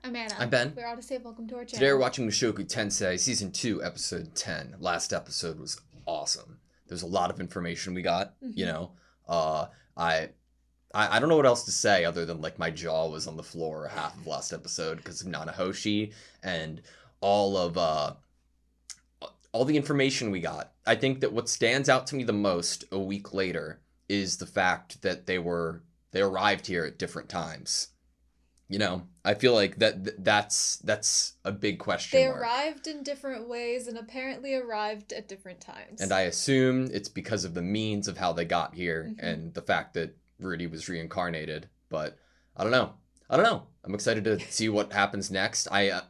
I'm Anna. I'm Ben. We're AutoSave. Welcome to our channel. Today we're watching Mushoku Tensei, Season 2, Episode 10. Last episode was awesome. There's a lot of information we got, you know. I don't know what else to say other than, like, my jaw was on the floor half of last episode because of Nanahoshi and all the information we got. I think that what stands out to me the most a week later is the fact that they arrived here at different times. You know, I feel like that's a big question mark. They arrived in different ways and apparently arrived at different times. And I assume it's because of the means of how they got here and the fact that Rudy was reincarnated. But I don't know. I'm excited to see what happens next. I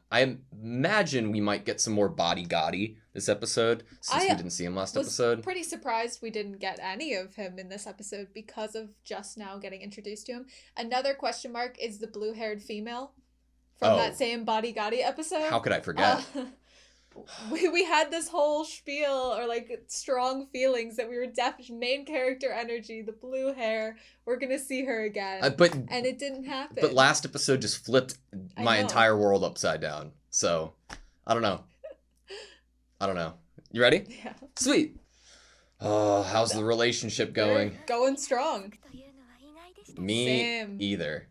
imagine we might get some more body Gotti this episode since we didn't see him last episode. Was pretty surprised we didn't get any of him in this episode because of just now getting introduced to him. Another question mark is the blue-haired female from that same body Gotti episode. How could I forget? We had this whole spiel or like strong feelings that we were main character energy, the blue hair. We're gonna see her again, and it didn't happen. But last episode just flipped my entire world upside down. So I don't know. You ready? Yeah. Sweet. Oh, how's the relationship going? They're going strong. Me Same. either.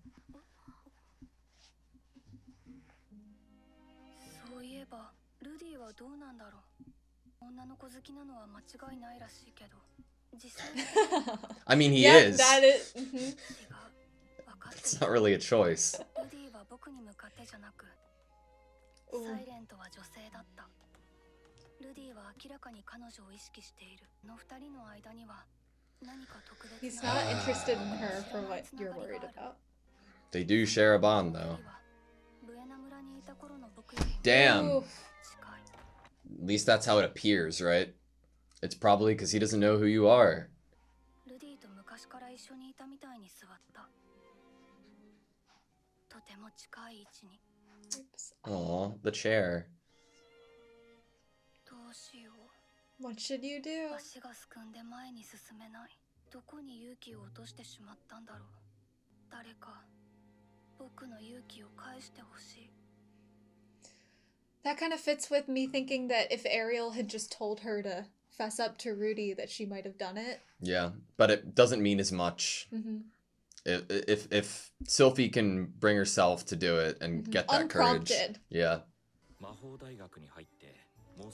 I mean, he is. That is. It's not really a choice. He's not interested in her for what you're worried about. They do share a bond, though. Damn. Oof. At least that's how it appears, right? It's probably because he doesn't know who you are. Aw, the chair. What should you do? That kind of fits with me thinking that if Ariel had just told her to fess up to Rudy, that she might have done it. Yeah, but it doesn't mean as much. If Sylphie can bring herself to do it and get that courage. Unprompted. Yeah.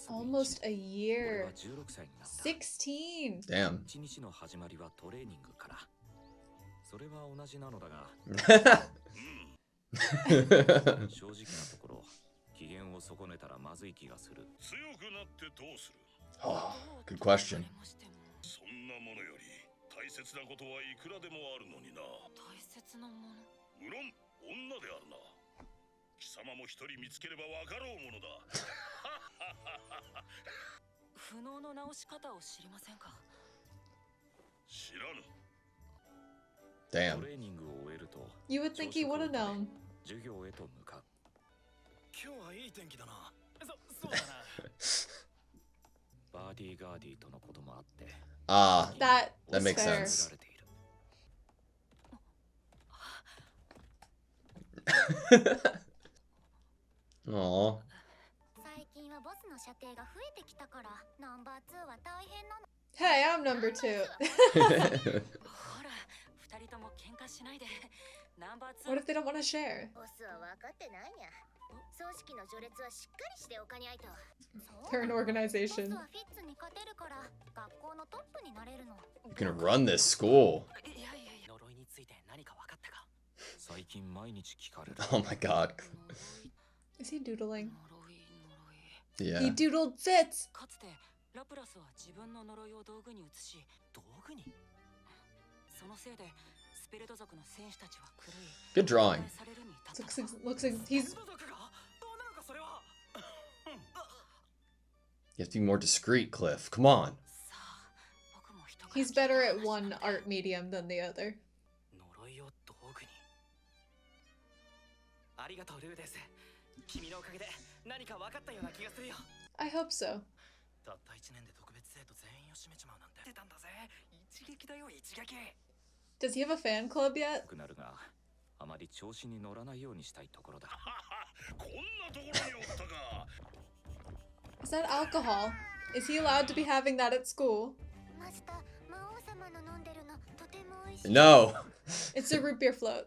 Almost a year. 16. Damn. Oh, good question. Damn. You would think he would have known. That makes fair. sense. Aww. Hey, I'm number 2. What if they don't want to share? They're an organization. You can run this school. Oh my god. Is he doodling? Yeah. He doodled Fitz! Good drawing. Looks like he's... You have to be more discreet, Cliff. Come on. He's better at one art medium than the other. I hope so. Does he have a fan club yet? Is that alcohol? Is he allowed to be having that at school? No. It's a root beer float.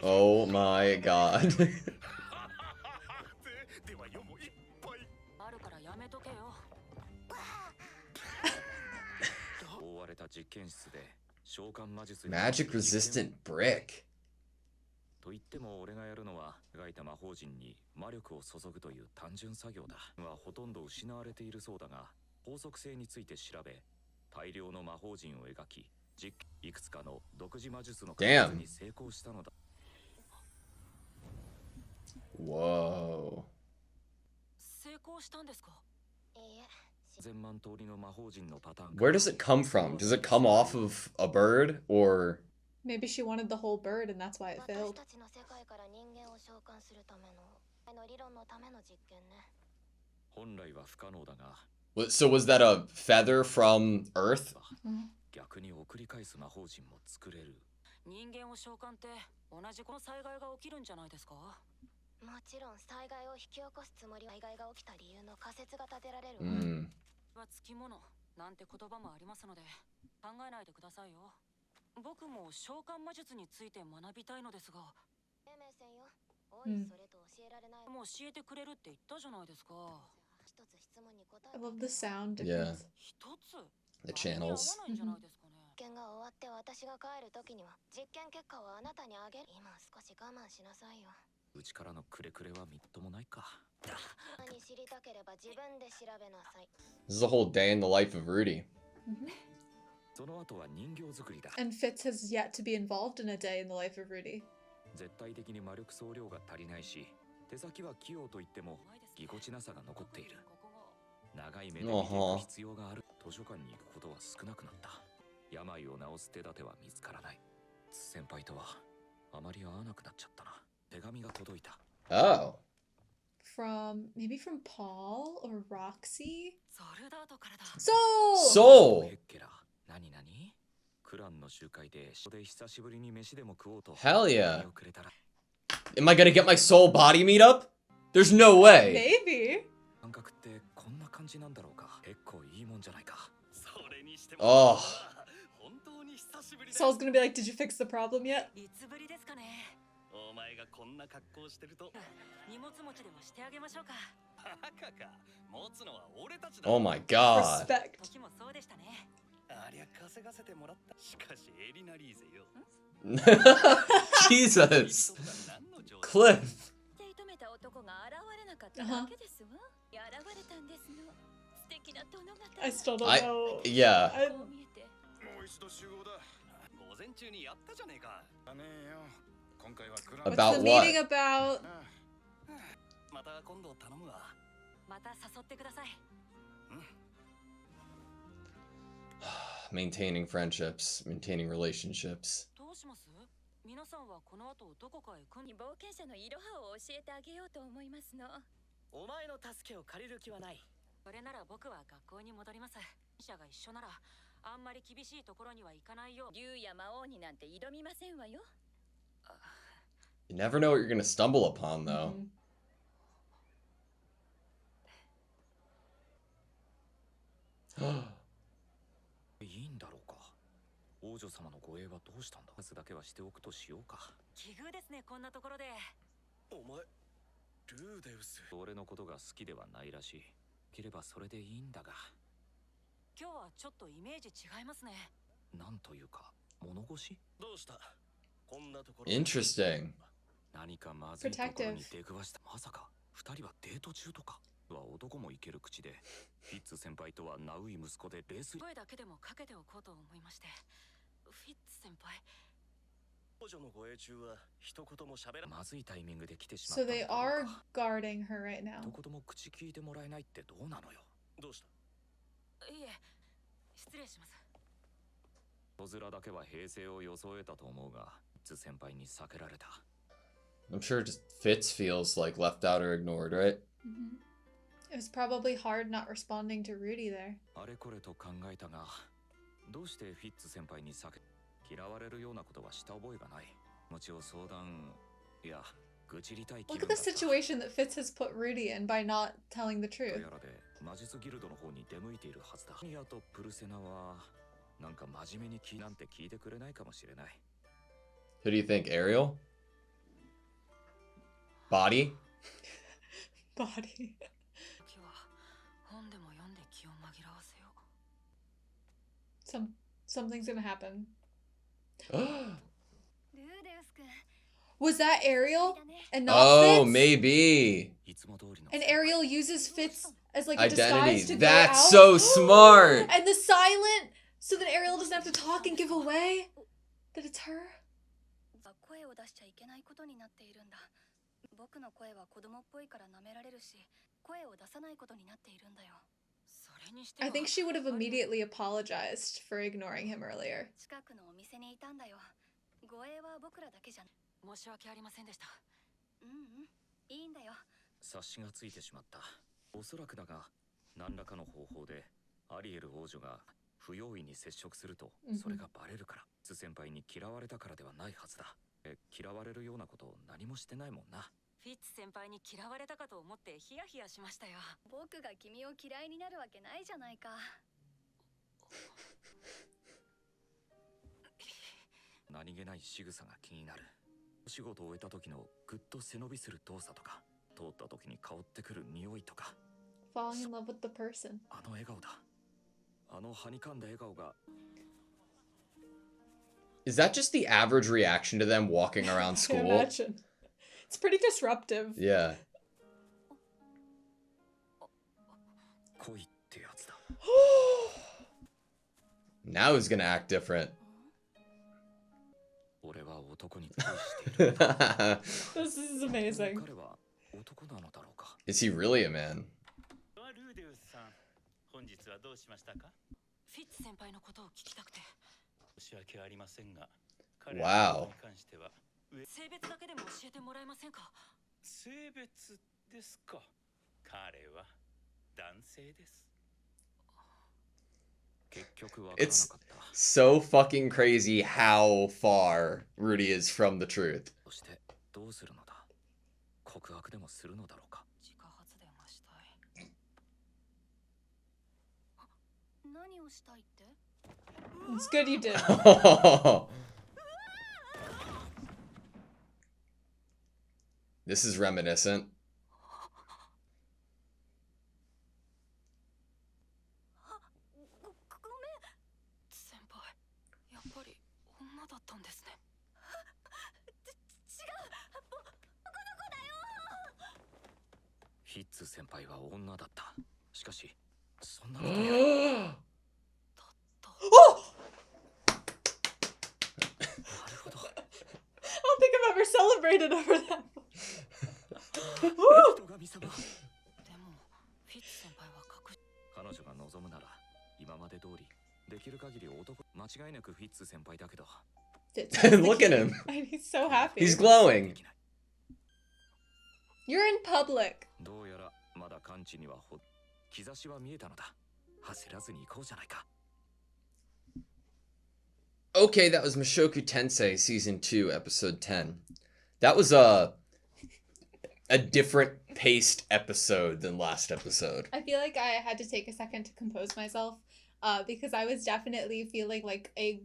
Oh my god. Magic resistant brick. Damn. Whoa. Where does it come from? Does it come off of a bird or? Maybe she wanted the whole bird and that's why it failed. So was that a feather from Earth? I love the sound difference. Yeah. The channels. This is a whole day in the life of Rudy. And Fitz has yet to be involved in a day in the life of Rudy. Oh. Maybe from Paul or Roxy? Soul! Hell yeah. Am I gonna get my soul body meetup? There's no way. Maybe. Oh. Soul's gonna be like, did you fix the problem yet? Oh my god. Respect. Jesus. Cliff. I still don't know. Yeah. About What's the what? meeting about? Maintaining friendships, maintaining relationships. You never know what you're gonna stumble upon, though. Interesting. Protective. So they are guarding her right now. I'm sure just Fitz feels like left out or ignored, right? It was probably hard not responding to Rudy there. Look at the situation that Fitz has put Rudy in by not telling the truth. Who do you think, Ariel? Body? Body. Something's gonna happen. Was that Ariel and not Fitz? Oh, maybe. And Ariel uses Fitz as like a identity. Disguise to That's go out. So smart. And the silent, so that Ariel doesn't have to talk and give away that it's her. I think she would have immediately apologized for ignoring him earlier. Falling in love with the person. Is that just the average reaction to them walking around school? Imagine. It's pretty disruptive. Yeah. Now he's gonna act different. This is amazing. Is he really a man? Wow. It's so fucking crazy how far Rudy is from the truth. It's good you did. This is reminiscent. I don't think I've ever celebrated over that. Look at him. He's so happy. He's glowing. You're in public. Okay, that was Mushoku Tensei Season 2, Episode 10. That was a different paced episode than last episode. I feel like I had to take a second to compose myself because I was definitely feeling like a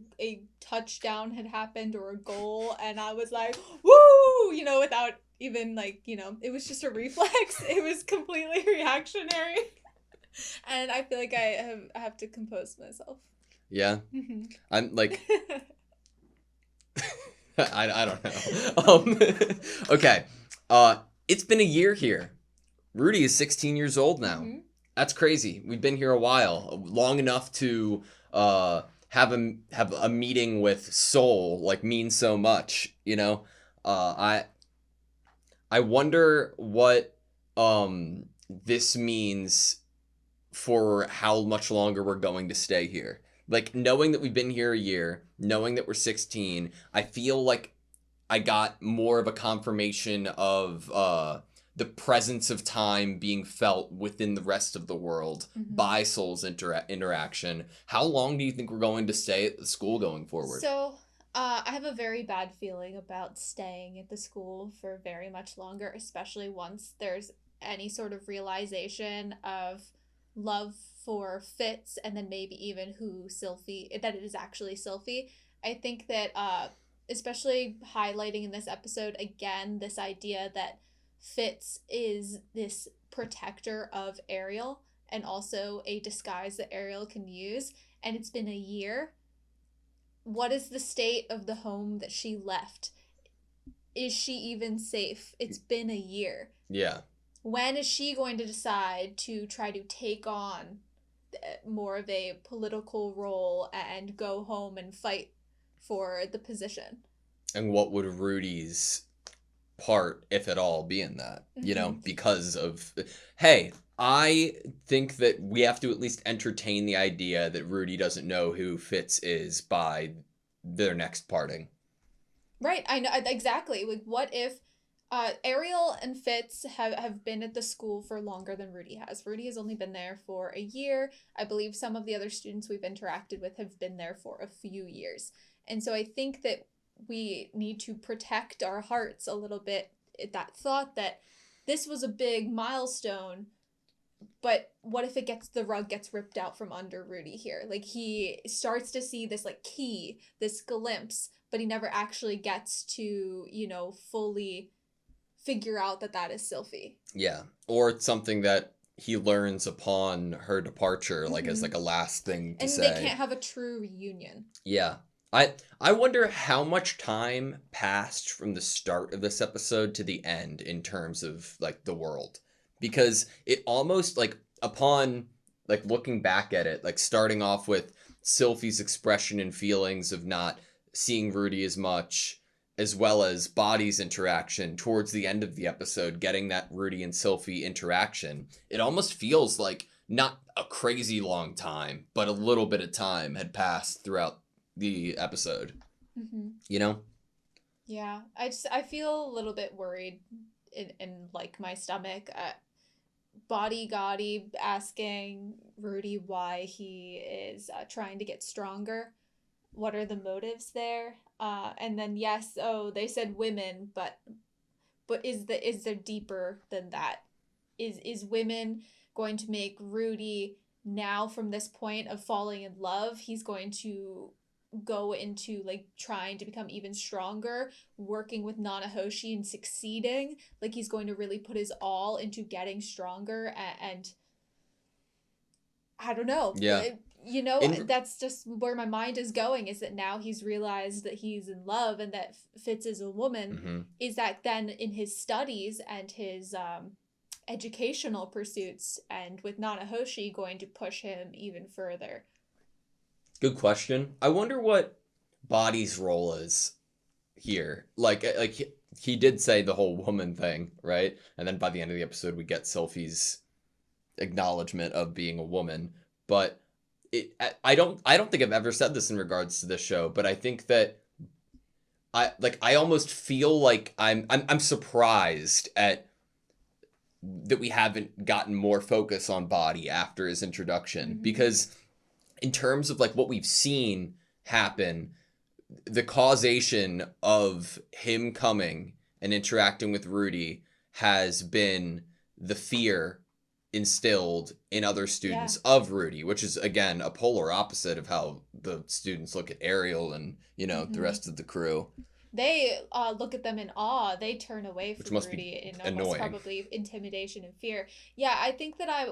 touchdown had happened or a goal, and I was like, woo, you know, without even like, you know, it was just a reflex. It was completely reactionary. And I feel like I have to compose myself. Yeah. Mm-hmm. I'm like I don't know. Okay. It's been a year here. Rudy is 16 years old now. Mm-hmm. That's crazy. We've been here a while, long enough to have a meeting with Soul like mean so much, you know. I wonder what this means for how much longer we're going to stay here. Like, knowing that we've been here a year, knowing that we're 16, I feel like I got more of a confirmation of the presence of time being felt within the rest of the world by Soul's interaction. How long do you think we're going to stay at the school going forward? So, I have a very bad feeling about staying at the school for very much longer, especially once there's any sort of realization of love for Fitz, and then maybe even that it is actually Sylphie. I think that, especially highlighting in this episode again, this idea that Fitz is this protector of Ariel and also a disguise that Ariel can use, and it's been a year. What is the state of the home that she left? Is she even safe? It's been a year. Yeah. When is she going to decide to try to take on more of a political role and go home and fight for the position? And what would Rudy's part, if at all, be in that? You know, because of, hey, I think that we have to at least entertain the idea that Rudy doesn't know who Fitz is by their next parting. Right, I know, exactly. Like, what if Ariel and Fitz have been at the school for longer than Rudy has? Rudy has only been there for a year. I believe some of the other students we've interacted with have been there for a few years. And so I think that we need to protect our hearts a little bit at that thought that this was a big milestone, but what if the rug gets ripped out from under Rudy here? Like, he starts to see this like key, this glimpse, but he never actually gets to, fully figure out that is Sylphie. Yeah. Or it's something that he learns upon her departure, like as like a last thing to say. And they can't have a true reunion. Yeah. I wonder how much time passed from the start of this episode to the end in terms of like the world. Because it almost like upon like looking back at it, like starting off with Sylphie's expression and feelings of not seeing Rudy as much, as well as Body's interaction towards the end of the episode, getting that Rudy and Sylphie interaction, it almost feels like not a crazy long time, but a little bit of time had passed throughout the episode. You know? Yeah, I feel a little bit worried in like my stomach. Body Gotti asking Rudy why he is trying to get stronger. What are the motives there? And then yes, they said women, but is there deeper than that? Is women going to make Rudy now from this point of falling in love? He's going to go into like trying to become even stronger, working with Nanahoshi and succeeding. Like, he's going to really put his all into getting stronger, and I don't know. Yeah. That's just where my mind is going, is that now he's realized that he's in love and that Fitz is a woman. Is that then in his studies and his educational pursuits and with Nanahoshi going to push him even further? Good question. I wonder what Body's role is here. Like he did say the whole woman thing, right? And then by the end of the episode, we get Sylphie's acknowledgement of being a woman. But I don't think I've ever said this in regards to this show, but I think that I almost feel like I'm surprised at that we haven't gotten more focus on Body after his introduction, because in terms of like what we've seen happen, the causation of him coming and interacting with Rudy has been the fear instilled in other students of Rudy, which is again a polar opposite of how the students look at Ariel and the rest of the crew. They look at them in awe. They turn away from must Rudy be in almost probably intimidation and fear. Yeah, I think that I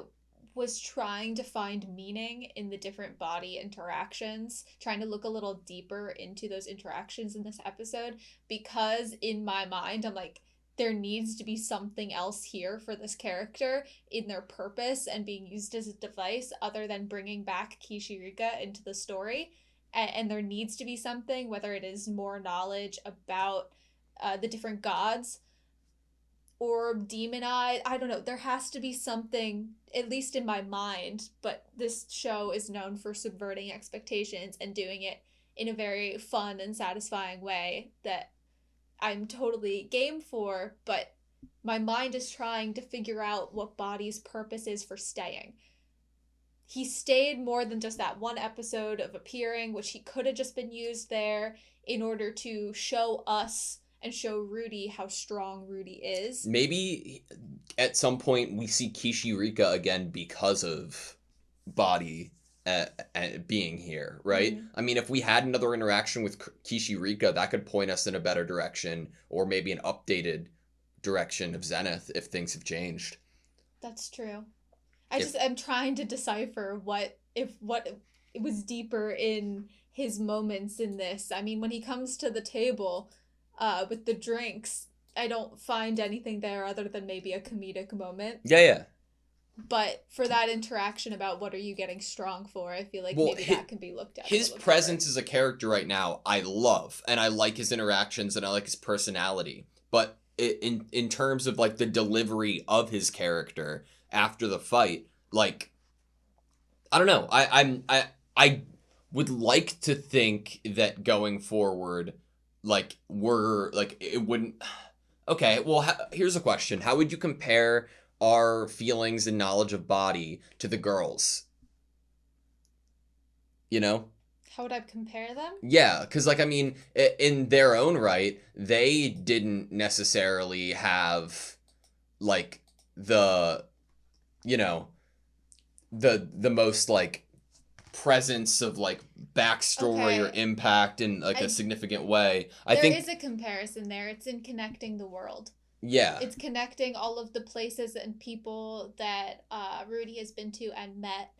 was trying to find meaning in the different body interactions, trying to look a little deeper into those interactions in this episode, because in my mind, I'm like, there needs to be something else here for this character in their purpose and being used as a device other than bringing back Kishirika into the story. And there needs to be something, whether it is more knowledge about the different gods or demon eye. I don't know. There has to be something, at least in my mind, but this show is known for subverting expectations and doing it in a very fun and satisfying way that I'm totally game for, but my mind is trying to figure out what Body's purpose is for staying. He stayed more than just that one episode of appearing, which he could have just been used there in order to show us and show Rudy how strong Rudy is. Maybe at some point we see Kishirika again because of Body being here, right? Mm-hmm. I mean, if we had another interaction with Kishirika, that could point us in a better direction, or maybe an updated direction of Zenith if things have changed. That's true. I'm trying to decipher what was deeper in his moments in this. I mean, when he comes to the table with the drinks, I don't find anything there other than maybe a comedic moment. Yeah. But for that interaction about what are you getting strong for, I feel like maybe that can be looked at. His presence as a character right now, I love, and I like his interactions, and I like his personality. But in terms of like the delivery of his character after the fight, like, I don't know. I would like to think that going forward, like, it wouldn't. Okay, well, here's a question: how would you compare our feelings and knowledge of Body to the girls? You know? How would I compare them? Yeah, because, like, I mean, in their own right, they didn't necessarily have, like, the most, like, presence of, like, backstory or impact in, like, a significant way. There is a comparison there. It's in connecting the world. Yeah. It's connecting all of the places and people that Rudy has been to and met,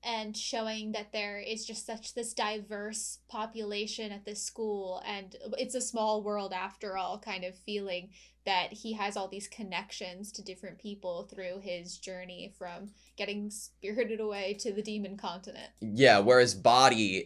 and showing that there is just such this diverse population at this school, and it's a small world after all, kind of feeling that he has all these connections to different people through his journey from getting spirited away to the demon continent. Yeah, whereas Body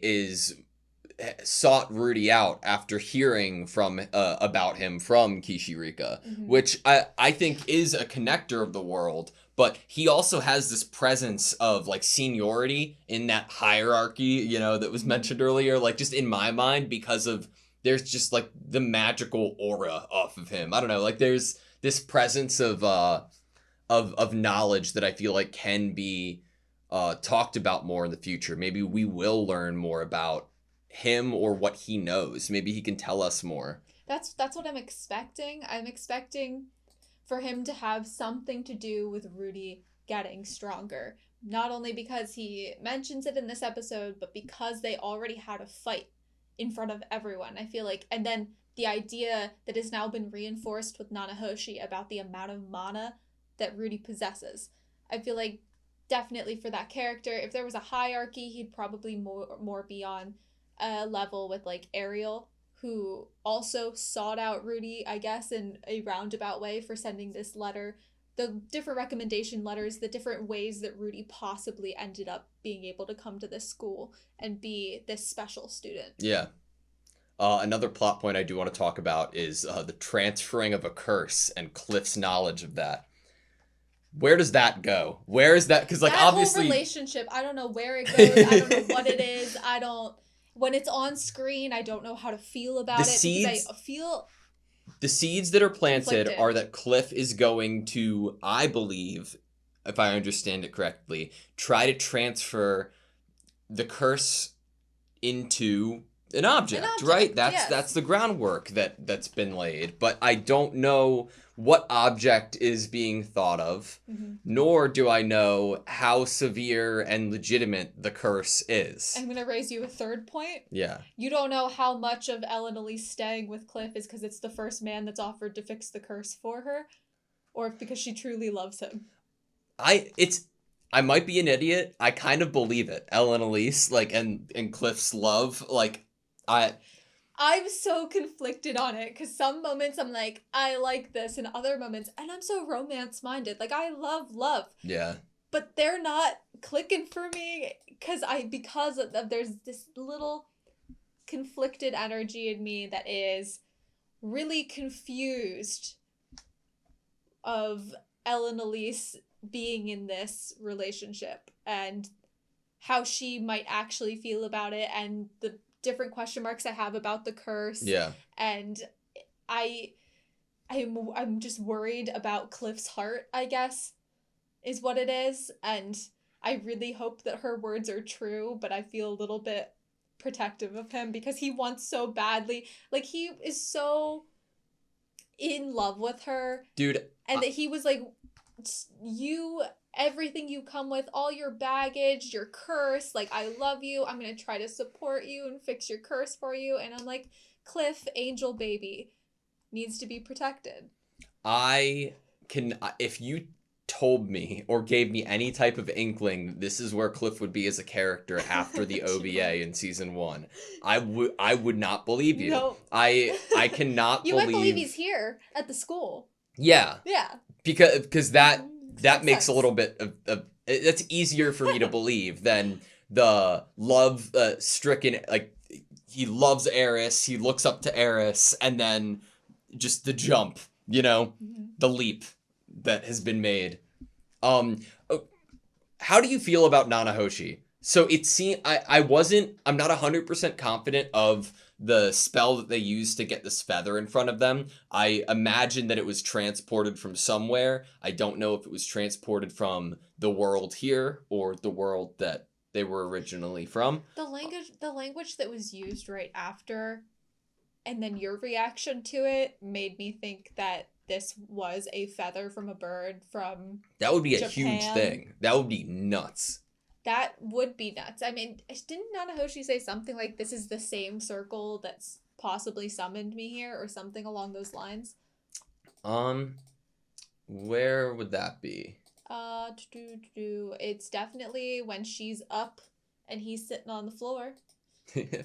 sought Rudy out after hearing from about him from Kishirika, which I think is a connector of the world, but he also has this presence of, like, seniority in that hierarchy, that was mentioned earlier, like, just in my mind, because of there's just, like, the magical aura off of him. I don't know, like, there's this presence of knowledge that I feel like can be talked about more in the future. Maybe we will learn more about him or what he knows. Maybe he can tell us more. That's what I'm expecting. I'm expecting for him to have something to do with Rudy getting stronger. Not only because he mentions it in this episode, but because they already had a fight in front of everyone. I feel like, and then the idea that has now been reinforced with Nanahoshi about the amount of mana that Rudy possesses. I feel like definitely for that character, if there was a hierarchy, he'd probably more be on a level with, like, Ariel, who also sought out Rudy, I guess, in a roundabout way for sending this letter. The different recommendation letters, the different ways that Rudy possibly ended up being able to come to this school and be this special student. Yeah. Another plot point I do want to talk about is the transferring of a curse and Cliff's knowledge of that. Where does that go? Where is that? Because, like, that obviously, whole relationship, I don't know where it goes. I don't know what it is. When it's on screen, I don't know how to feel about it. Because I feel the seeds that are planted conflicted. are that Cliff is going to, I believe, if I understand it correctly, try to transfer the curse into an object, right? That's the groundwork that's been laid. But I don't know what object is being thought of, nor do I know how severe and legitimate the curse is. I'm going to raise you a third point. Yeah. You don't know how much of Ellen Elise staying with Cliff is because it's the first man that's offered to fix the curse for her, or because she truly loves him. I might be an idiot. I kind of believe it. Ellen Elise, like, and Cliff's love, like, I'm so conflicted on it, because some moments I'm like, I like this, and other moments, and I'm so romance-minded. Like, I love love. Yeah. But they're not clicking for me, because there's this little conflicted energy in me that is really confused of Ellen Elise being in this relationship, and how she might actually feel about it, and the different question marks I have about the curse. Yeah. And I I'm just worried about Cliff's heart, I guess, is what it is. And I really hope that her words are true, but I feel a little bit protective of him because he wants so badly. Like, he is so in love with her. Dude. And that he was like, you, everything you come with, all your baggage, your curse, like, I love you. I'm going to try to support you and fix your curse for you. And I'm like, Cliff, angel baby, needs to be protected. If you told me or gave me any type of inkling this is where Cliff would be as a character after the OVA in season 1, I would not believe you. No. I cannot you believe... might believe he's here at the school. Yeah. Yeah. Because that makes sense. A little bit of it's easier for me to believe than the love stricken, like, he loves Eris, he looks up to Eris, and then just the jump, the leap that has been made. How do you feel about Nanahoshi? So it seemed, I'm not 100% confident of the spell that they used to get this feather in front of them. I imagine that it was transported from somewhere. I don't know if it was transported from the world here or the world that they were originally from. The language that was used right after, and then your reaction to it made me think that this was a feather from a bird from That would be Japan. A huge thing. That would be nuts. That would be nuts. I mean, didn't Nanahoshi say something like, this is the same circle that's possibly summoned me here, or something along those lines? Where would that be? It's definitely when she's up and he's sitting on the floor.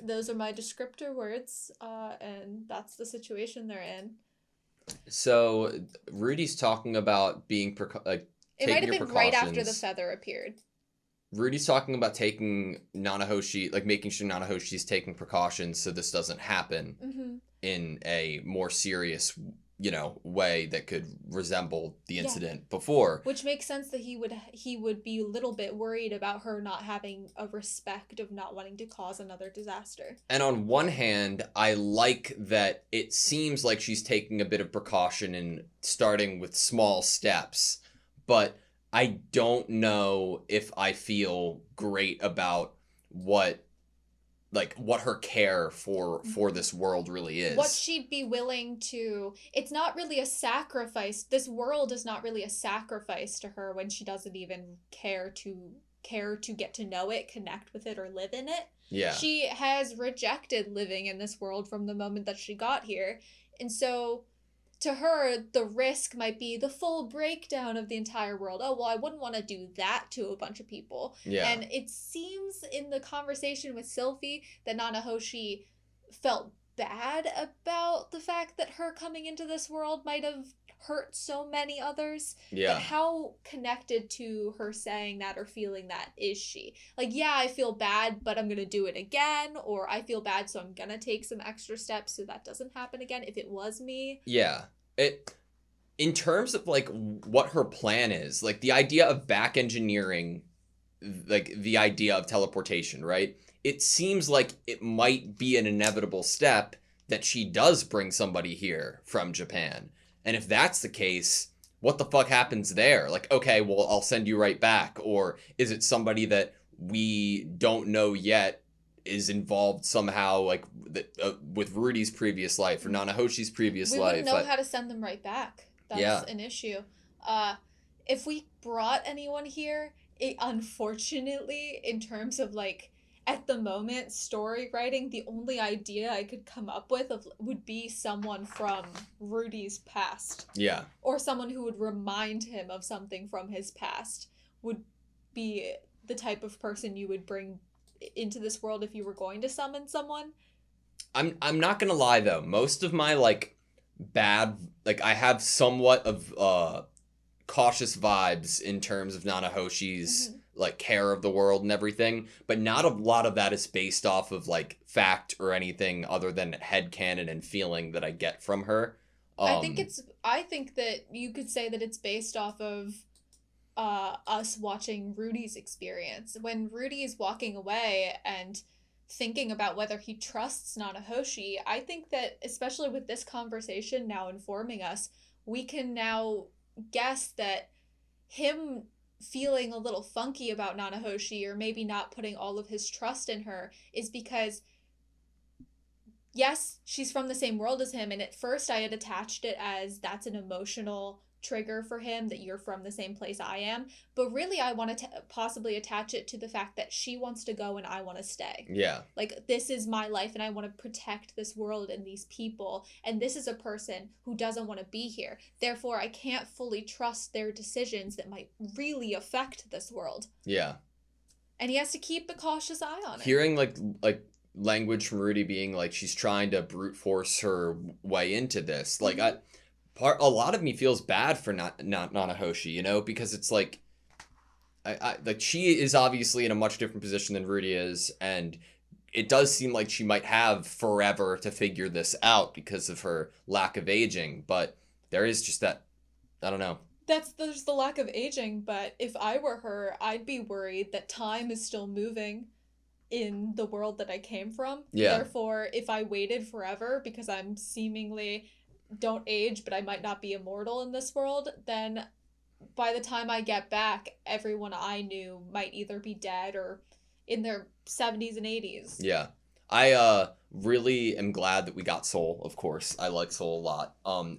Those are my descriptor words, and that's the situation they're in. So Rudy's talking about being it might have been right after the feather appeared. Rudy's talking about taking Nanahoshi, like making sure Nanahoshi's taking precautions so this doesn't happen in a more serious, way that could resemble the incident before. Which makes sense that he would be a little bit worried about her not having a respect of not wanting to cause another disaster. And on one hand, I like that it seems like she's taking a bit of precaution and starting with small steps, but I don't know if I feel great about what her care for this world really is. What she'd be willing to... It's not really a sacrifice. This world is not really a sacrifice to her when she doesn't even care to get to know it, connect with it, or live in it. Yeah. She has rejected living in this world from the moment that she got here. And so... to her, the risk might be the full breakdown of the entire world. Oh, well, I wouldn't want to do that to a bunch of people. Yeah. And it seems in the conversation with Sylphie that Nanahoshi felt bad about the fact that her coming into this world might have hurt so many others. Yeah. But how connected to her saying that or feeling that is she? Like, yeah, I feel bad, but I'm going to do it again. Or I feel bad, so I'm going to take some extra steps so that doesn't happen again if it was me. Yeah. In terms of, like, what her plan is, like, the idea of back engineering, like, the idea of teleportation, right? It seems like it might be an inevitable step that she does bring somebody here from Japan. And if that's the case, what the fuck happens there? Like, okay, well, I'll send you right back. Or is it somebody that we don't know yet is involved somehow, like, with Rudy's previous life or Nanahoshi's previous life? We wouldn't know how to send them right back. That's an issue. If we brought anyone here, unfortunately, in terms of, like, at the moment, story writing, the only idea I could come up with would be someone from Rudy's past. Yeah. Or someone who would remind him of something from his past would be the type of person you would bring into this world if you were going to summon someone. I'm not gonna lie, though. Most of my, like, bad... Like, I have somewhat of cautious vibes in terms of Nanahoshi's... like, care of the world and everything, but not a lot of that is based off of, like, fact or anything other than headcanon and feeling that I get from her. I think that you could say that it's based off of us watching Rudy's experience. When Rudy is walking away and thinking about whether he trusts Nanahoshi, I think that, especially with this conversation now informing us, we can now guess that him feeling a little funky about Nanahoshi, or maybe not putting all of his trust in her, is because yes, she's from the same world as him, and at first I had attached it as that's an emotional trigger for him, that you're from the same place I am, but really I wanted to possibly attach it to the fact that she wants to go and I want to stay. Yeah. Like, this is my life and I want to protect this world and these people, and this is a person who doesn't want to be here. Therefore, I can't fully trust their decisions that might really affect this world. Yeah. And he has to keep a cautious eye on it. Hearing like language from Rudy being like she's trying to brute force her way into this, like a lot of me feels bad for not Nanahoshi, you know, because it's like I like she is obviously in a much different position than Rudy is, and it does seem like she might have forever to figure this out because of her lack of aging, but there is just that, I don't know. There's the lack of aging, but if I were her, I'd be worried that time is still moving in the world that I came from. Yeah. Therefore, if I waited forever because I'm seemingly don't age, but I might not be immortal in this world, then by the time I get back, everyone I knew might either be dead or in their 70s and 80s. Yeah. I really am glad that we got Soul, of course. I like Soul a lot.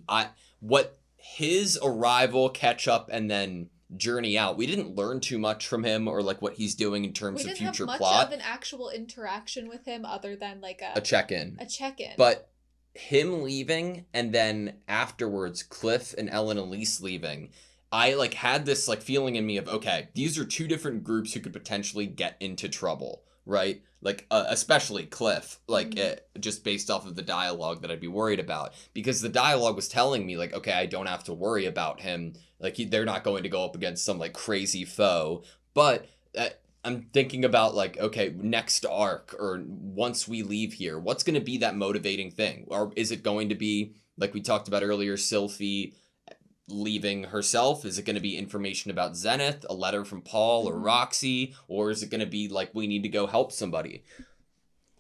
What his arrival, catch up, and then journey out, we didn't learn too much from him, or like what he's doing in terms of future plot. We didn't have much of an actual interaction with him other than like a check-in. A check-in. But him leaving, and then afterwards Cliff and Ellen Elise leaving, I like had this like feeling in me of, okay, these are two different groups who could potentially get into trouble, right? Like especially Cliff, like just based off of the dialogue that I'd be worried about, because the dialogue was telling me like, okay, I don't have to worry about him, like they're not going to go up against some like crazy foe, but I'm thinking about like, okay, next arc, or once we leave here, what's going to be that motivating thing? Or is it going to be, like we talked about earlier, Sylphie leaving herself? Is it going to be information about Zenith, a letter from Paul or Roxy? Or is it going to be like, we need to go help somebody?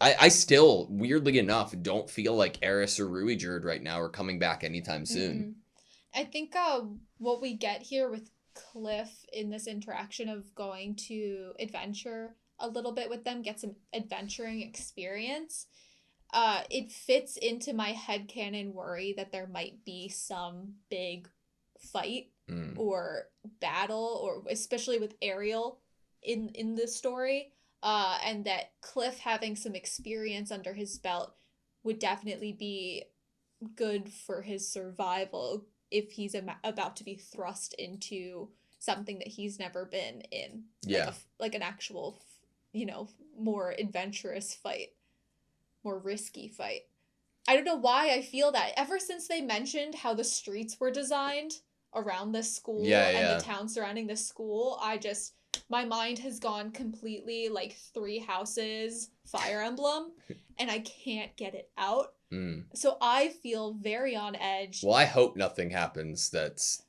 I still, weirdly enough, don't feel like Eris or Ruijerd right now are coming back anytime soon. I think what we get here with Cliff in this interaction of going to adventure a little bit with them, get some adventuring experience, it fits into my headcanon worry that there might be some big fight or battle, or especially with Ariel in this story, and that Cliff having some experience under his belt would definitely be good for his survival if he's about to be thrust into something that he's never been in. Yeah. Like an actual, more adventurous fight. More risky fight. I don't know why I feel that. Ever since they mentioned how the streets were designed around this school and the town surrounding this school, my mind has gone completely like Three Houses, Fire Emblem, and I can't get it out. So I feel very on edge. Well, I hope nothing happens that's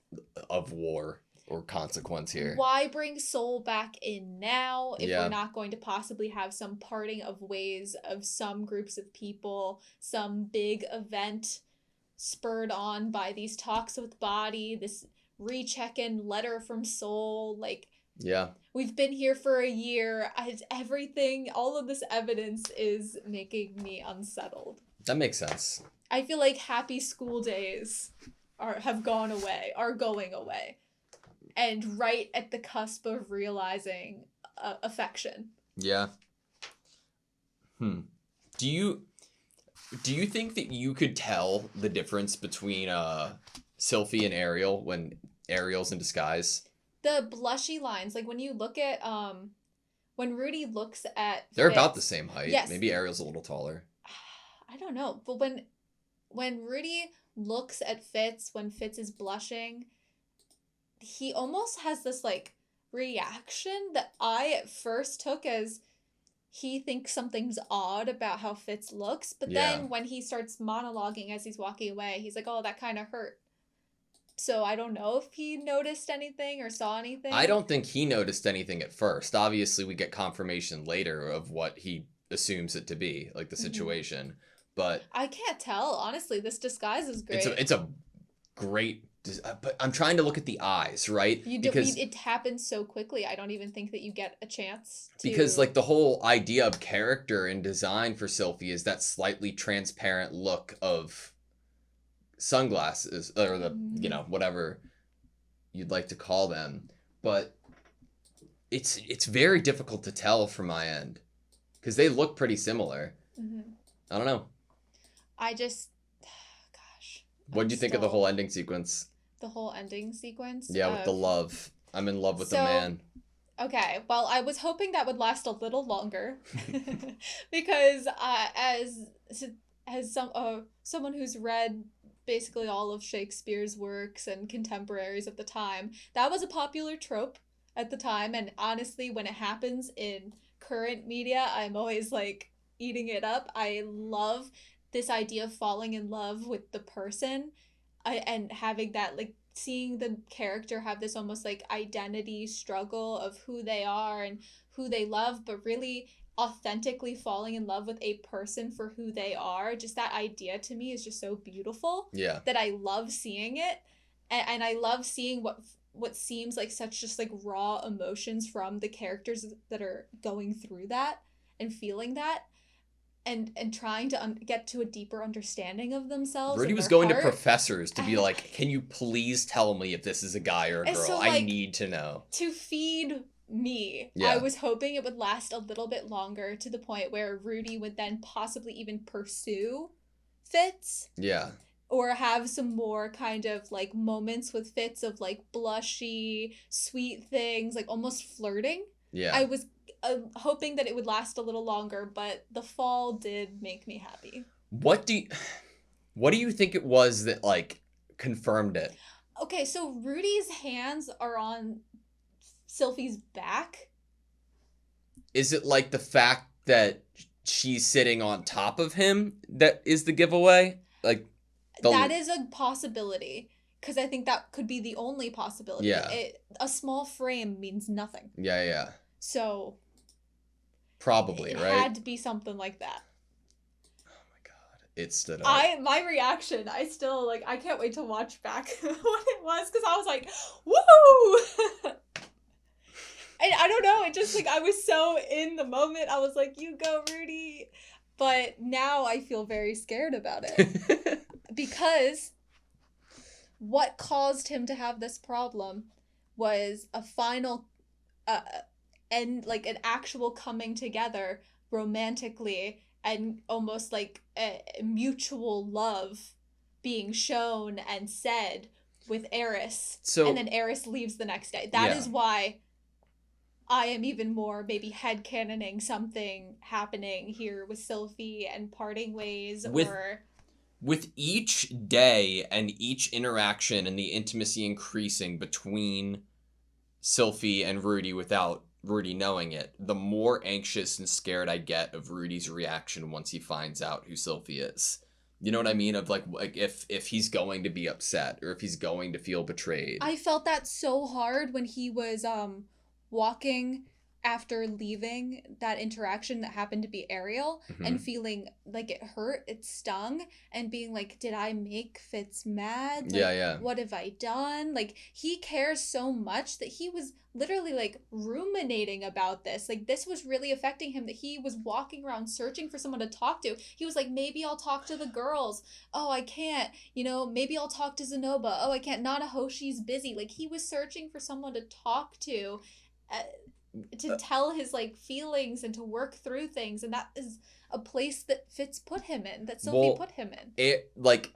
of war or consequence here. Why bring Soul back in now if we're not going to possibly have some parting of ways of some groups of people, some big event spurred on by these talks with Body, this recheck-in letter from Soul, like... Yeah. We've been here for a year. Everything, all of this evidence is making me unsettled. That makes sense. I feel like happy school days are going away. And right at the cusp of realizing affection. Yeah. Do you think that you could tell the difference between Sylphie and Ariel when Ariel's in disguise? The blushy lines, like when you look at when Rudy looks at they're Fitz, about the same height. Yes. Maybe Ariel's a little taller. I don't know, but when Rudy looks at Fitz, when Fitz is blushing, he almost has this like reaction that I at first took as he thinks something's odd about how Fitz looks, but then when he starts monologuing as he's walking away, he's like, oh, that kind of hurt. So I don't know if he noticed anything or saw anything. I don't think he noticed anything at first. Obviously, we get confirmation later of what he assumes it to be, like the situation. But I can't tell, honestly. This disguise is great. it's a great, but I'm trying to look at the eyes, right? Because it happens so quickly. I don't even think that you get a chance to. Because like the whole idea of character and design for Sylphie is that slightly transparent look of sunglasses, or the whatever you'd like to call them. But it's very difficult to tell from my end because they look pretty similar. I don't know. Gosh. What did you think of the whole ending sequence? The whole ending sequence? Yeah, with the love. I'm in love with the man. Okay, well, I was hoping that would last a little longer because as someone who's read basically all of Shakespeare's works and contemporaries of the time, that was a popular trope at the time, and honestly, when it happens in current media, I'm always like eating it up. I love this idea of falling in love with the person, and having that, like, seeing the character have this almost like identity struggle of who they are and who they love, but really authentically falling in love with a person for who they are. Just that idea to me is just so beautiful. Yeah. That I love seeing it, and I love seeing what seems like such just like raw emotions from the characters that are going through that and feeling that. And trying to get to a deeper understanding of themselves. Rudy was going to professors to be like, can you please tell me if this is a guy or a girl? So, like, I need to know. To feed me, I was hoping it would last a little bit longer, to the point where Rudy would then possibly even pursue Fitz. Yeah. Or have some more kind of like moments with Fitz of like blushy, sweet things, like almost flirting. Yeah. I was hoping that it would last a little longer, but the fall did make me happy. What do you think it was that like confirmed it? Okay, so Rudy's hands are on Sylphie's back. Is it like the fact that she's sitting on top of him that is the giveaway? Like that is a possibility, because I think that could be the only possibility. Yeah. A small frame means nothing. Yeah. So probably, it right? It had to be something like that. Oh my god. It stood up. My reaction, I still, like, I can't wait to watch back what it was, because I was like, woo! And I don't know, it just, like, I was so in the moment. I was like, you go, Rudy. But now I feel very scared about it. Because what caused him to have this problem was a final and like an actual coming together romantically, and almost like a mutual love being shown and said with Eris. So, and then Eris leaves the next day. That is why I am even more maybe headcanoning something happening here with Sylphie and parting ways, with each day and each interaction and the intimacy increasing between Sylphie and Rudy without Rudy knowing it, the more anxious and scared I get of Rudy's reaction once he finds out who Sylphie is. You know what I mean? Of like if he's going to be upset or if he's going to feel betrayed. I felt that so hard when he was walking after leaving that interaction that happened to be Ariel, and feeling like it hurt, it stung, and being like, did I make Fitz mad? Like, what have I done? Like, he cares so much that he was literally like ruminating about this. Like, this was really affecting him, that he was walking around searching for someone to talk to. He was like, maybe I'll talk to the girls. Oh, I can't. Maybe I'll talk to Zenoba. Oh, I can't. Nanahoshi's busy. Like, he was searching for someone to talk to tell his like feelings and to work through things, and that is a place that Fitz put him in, that Sylphie put him in. It like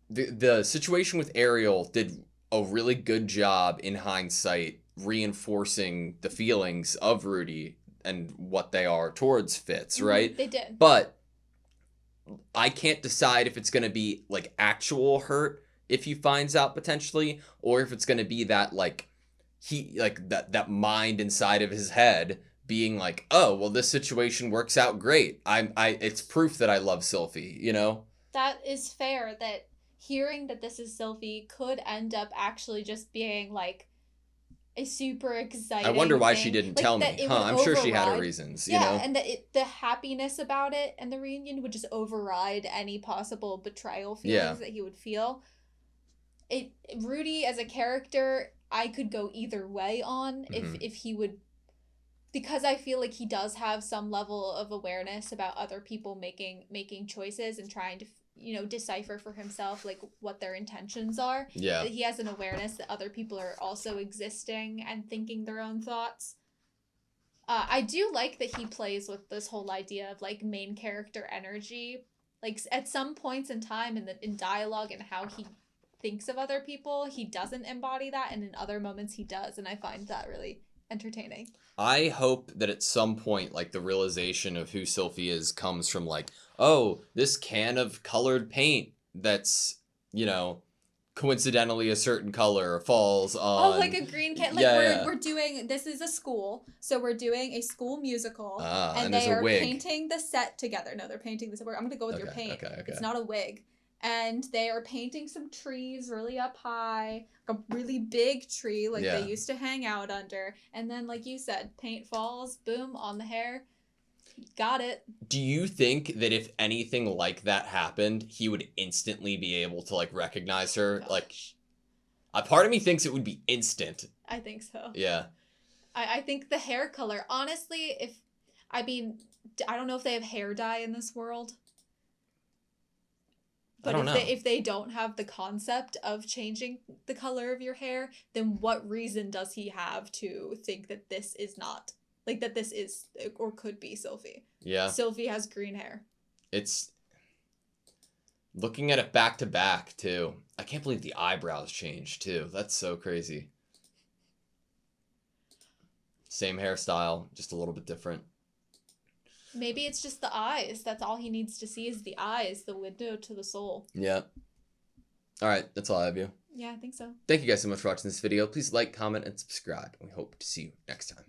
the situation with Ariel did a really good job in hindsight reinforcing the feelings of Rudy and what they are towards Fitz, right? They did. But I can't decide if it's going to be like actual hurt if he finds out potentially, or if it's going to be that like he like that mind inside of his head being like, oh, well, this situation works out great. It's proof that I love Sylphie, That is fair, that hearing that this is Sylphie could end up actually just being like a super exciting I wonder why thing. she didn't Like, tell that me. it Huh? would I'm sure she had her override. reasons. You Yeah, know. and the happiness about it and the reunion would just override any possible betrayal Yeah. feelings that he would feel. It Rudy as a character, I could go either way on Hmm. if he would, because I feel like he does have some level of awareness about other people making choices and trying to decipher for himself like what their intentions are. Yeah. He has an awareness that other people are also existing and thinking their own thoughts. I do like that he plays with this whole idea of like main character energy. Like at some points in time in dialogue and how he thinks of other people, he doesn't embody that, and in other moments he does, and I find that really entertaining. I hope that at some point, like, the realization of who Sylphie is comes from, like, oh, this can of colored paint that's, you know, coincidentally a certain color falls Oh, on. like a green can. Like Yeah, we're yeah. we're doing, this is a school, so we're doing a school musical, Ah, and and there's they a are wig. painting the set together. No, they're painting this. I'm gonna go with your Okay, paint. okay. It's not a wig, and they are painting some trees really up high, like a really big tree, like they Yeah. used to hang out under. And then, like you said, paint falls, boom, on the hair. Got it. Do you think that if anything like that happened, he would instantly be able to, like, recognize her? Gosh. Like, a part of me thinks it would be instant. I think so. Yeah. I think the hair color, honestly, I mean, I don't know if they have hair dye in this world. I But don't know. if they don't have the concept of changing the color of your hair, then what reason does he have to think that this is not, like, that this is or could be Sylphie? Yeah. Sylphie has green hair. It's looking at it back to back too. I can't believe the eyebrows changed too. That's so crazy. Same hairstyle, just a little bit different. Maybe it's just the eyes. That's all he needs to see is the eyes, the window to the soul. Yeah. All right, that's all I have you. Yeah, I think so. Thank you guys so much for watching this video. Please like, comment, and subscribe. We hope to see you next time.